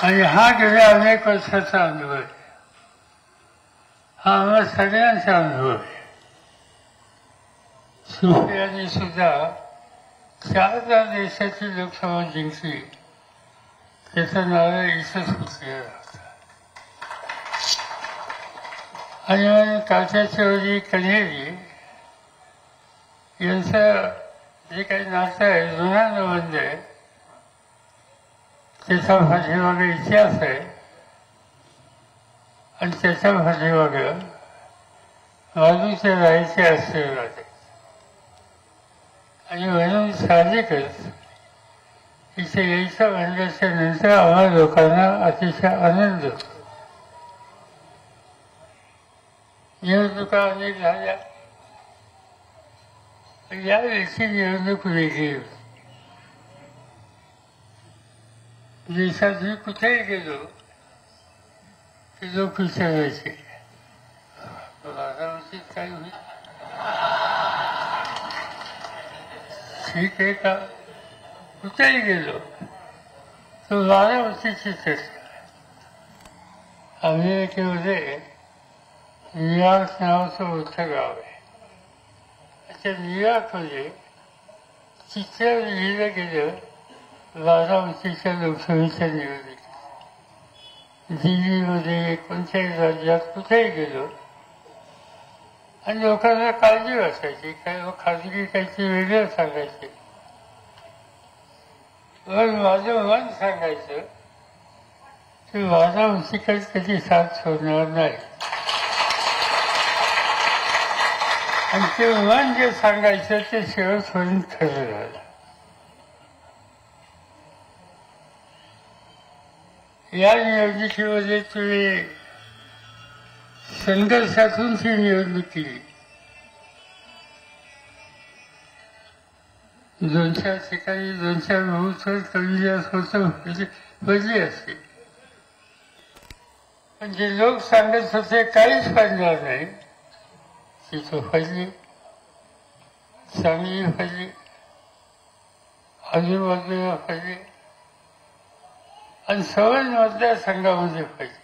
आणि हा गेल्या अनेक वर्षाचा अनुभव आहे. हा आम्हा सगळ्यांचा अनुभव आहे. सुप्रियाने सुद्धा 4 देशाची लोकसभा जिंकली. त्याचं नाव ईश्वर सुप्रिया होता. आणि कालच्या चौधरी कन्हेरी यांचं जे काही नातं आहे, जुना संबंध आहे, त्याचा पाठीमागे इतिहास आहे. आणि त्याच्या पाठीमागे बाजूच्या राहायचे आशीर्वाद आहे. आणि म्हणून साहजिकच इथे यायचं म्हणल्याच्या नंतर आम्हा लोकांना अतिशय आनंद होतो. निवडणुका अनेक झाल्या. यावेळची निवडणूक वेगळी होती. देशात मी कुठेही गेलो की लोक विचारायचे बारामतीत काय होईल, ठीक आहे का. कुठेही गेलो तर बारामतीची चर्चा. अमेरिकेमध्ये न्यूयॉर्क नावाचं मोठं गाव आहे. त्या न्यूयॉर्कमध्ये चित्र लिहिलं गेलं बारामतीच्या लोकसभेच्या निवडणुकीत. दिल्लीमध्ये कोणत्याही राज्यात कुठेही गेलो आणि लोकांना काळजी वाटायची. काय खाजगी काहीतरी वेगळं सांगायचे. पण माझं मन सांगायचं की बारामतीकडे कधी साथ सोडणार नाही. आणि ते मन जे सांगायचं ते शेवटपर्यंत खरं झालं. या निवडणुकीमध्ये तुम्ही संघर्षातून ती निवडणूक केली. 2-4 ठिकाणी 2-4 बहुतर कमी जास्त होतं बदली असते. पण जे लोक सांगत होते काहीच पाडणार नाही, तिथं फजली, चांगली फजली, आजूबाजूला फजली आणि सवय मतदारसंघामध्ये फजली.